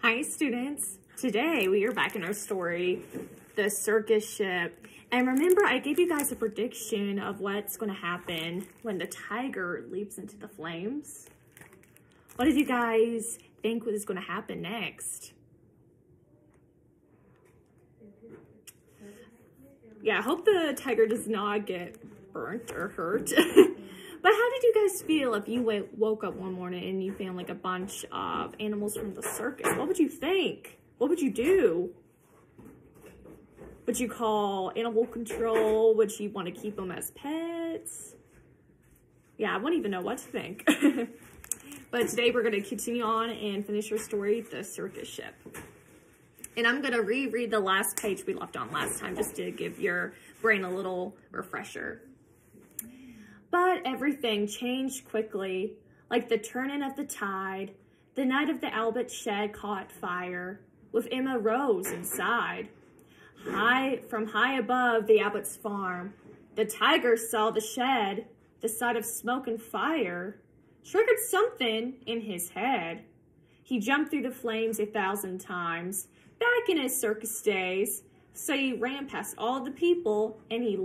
Hi students, today we are back in our story, the circus ship. And remember, I gave you guys a prediction of what's going to happen when the tiger leaps into the flames. What did you guys think was going to happen next? Yeah, I hope the tiger does not get burnt or hurt. But how did you guys feel if you woke up one morning and you found like a bunch of animals from the circus? What would you think? What would you do? Would you call animal control? Would you want to keep them as pets? Yeah, I wouldn't even know what to think. But today we're going to continue on and finish our story, the circus ship. And I'm going to reread the last page we left on last time just to give your brain a little refresher. But everything changed quickly, like the turning of the tide. The night of the Albert shed caught fire, with Emma Rose inside. From high above the Abbott's farm, the tiger saw the shed, the sight of smoke and fire, triggered something in his head. He jumped through the flames 1,000 times, back in his circus days, so he ran past all the people and he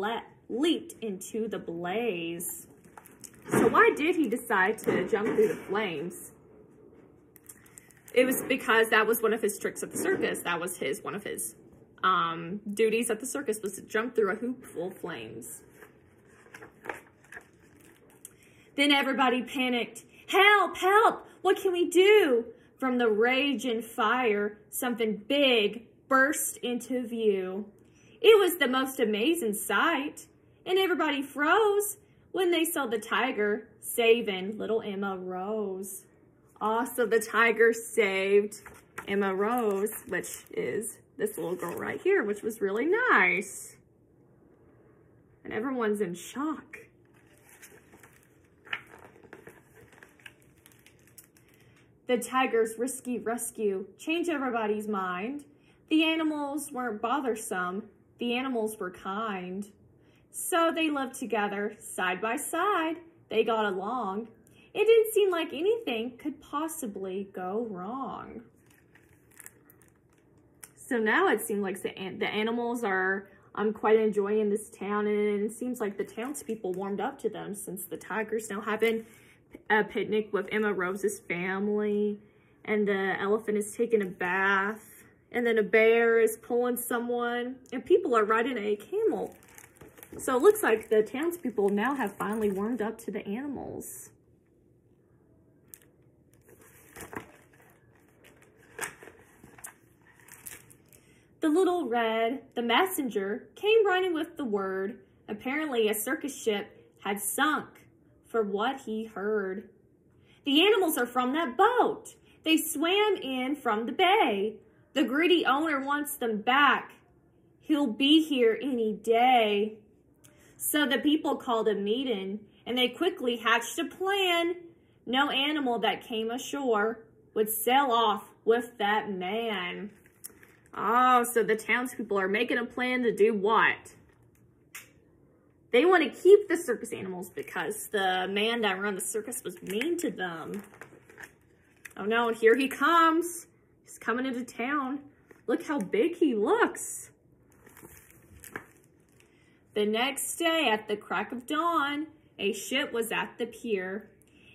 leaped into the blaze. So why did he decide to jump through the flames? It was because that was one of his tricks at the circus. That was one of his duties at the circus, was to jump through a hoop full of flames. Then everybody panicked. Help, help, what can we do? From the rage and fire, something big burst into view. It was the most amazing sight, and everybody froze when they saw the tiger saving little Emma Rose. Also, the tiger saved Emma Rose, which is this little girl right here, which was really nice. And everyone's in shock. The tiger's risky rescue changed everybody's mind. The animals weren't bothersome. The animals were kind. So they lived together, side by side. They got along. It didn't seem like anything could possibly go wrong. So now it seems like the animals are quite enjoying this town, and it seems like the townspeople warmed up to them since the tiger's now having a picnic with Emma Rose's family, and the elephant is taking a bath, and then a bear is pulling someone, and people are riding a camel. So it looks like the townspeople now have finally warmed up to the animals. The little red, the messenger, came running with the word. Apparently a circus ship had sunk for what he heard. The animals are from that boat. They swam in from the bay. The greedy owner wants them back. He'll be here any day. So the people called a meeting, and they quickly hatched a plan. No animal that came ashore would sail off with that man. Oh, so the townspeople are making a plan to do what? They want to keep the circus animals because the man that ran the circus was mean to them. Oh no, and here he comes. He's coming into town. Look how big he looks. The next day at the crack of dawn, a ship was at the pier.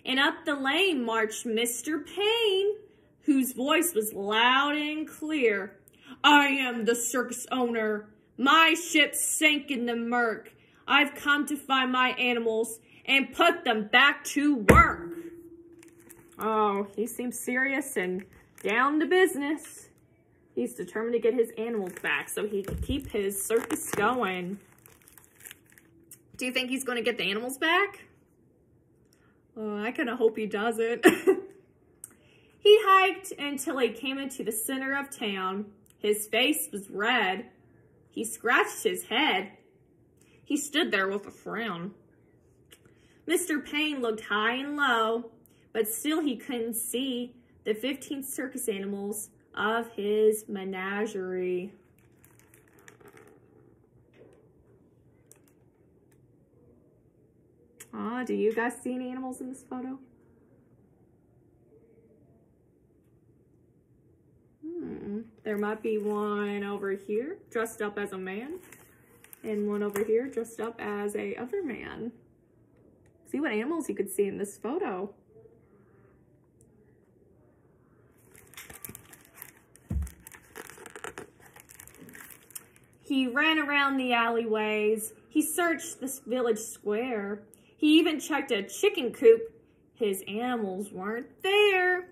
And up the lane marched Mr. Payne, whose voice was loud and clear. I am the circus owner. My ship sank in the murk. I've come to find my animals and put them back to work. Oh, he seems serious and down to business. He's determined to get his animals back so he can keep his circus going. Do you think he's going to get the animals back? Oh, I kind of hope he doesn't. He hiked until he came into the center of town. His face was red. He scratched his head. He stood there with a frown. Mr. Payne looked high and low, but still he couldn't see the 15 circus animals of his menagerie. Do you guys see any animals in this photo? There might be one over here dressed up as a man. And one over here dressed up as a other man. See what animals you could see in this photo. He ran around the alleyways. He searched this village square. He even checked a chicken coop. His animals weren't there.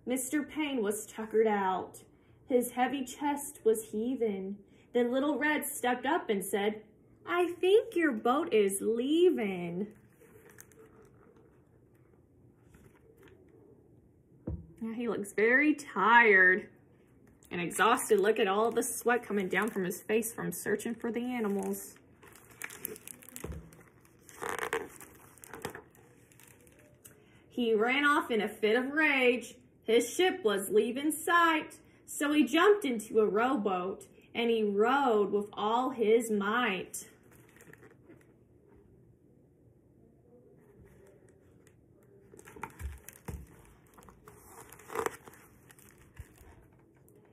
Mr. Payne was tuckered out. His heavy chest was heaving. Then Little Red stepped up and said, "I think your boat is leaving." Yeah, he looks very tired and exhausted. Look at all the sweat coming down from his face from searching for the animals. He ran off in a fit of rage. His ship was leaving sight, so he jumped into a rowboat and he rowed with all his might.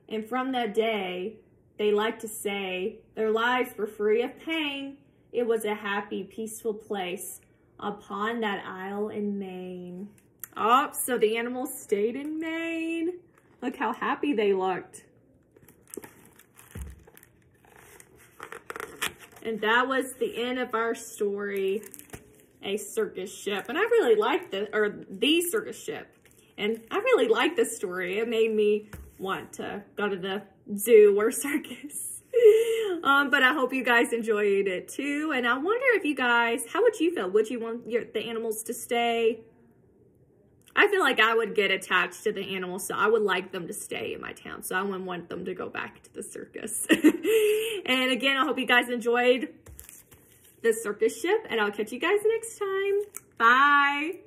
And from that day, they like to say, their lives were free of pain. It was a happy, peaceful place upon that isle in Maine. Oh, so the animals stayed in Maine. Look how happy they looked. And that was the end of our story, A Circus Ship. And I really liked the circus ship. And I really liked this story. It made me want to go to the zoo or circus. But I hope you guys enjoyed it too. And I wonder if you guys, how would you feel? Would you want the animals to stay? I feel like I would get attached to the animals, so I would like them to stay in my town. So I wouldn't want them to go back to the circus. And again, I hope you guys enjoyed the circus ship, and I'll catch you guys next time. Bye.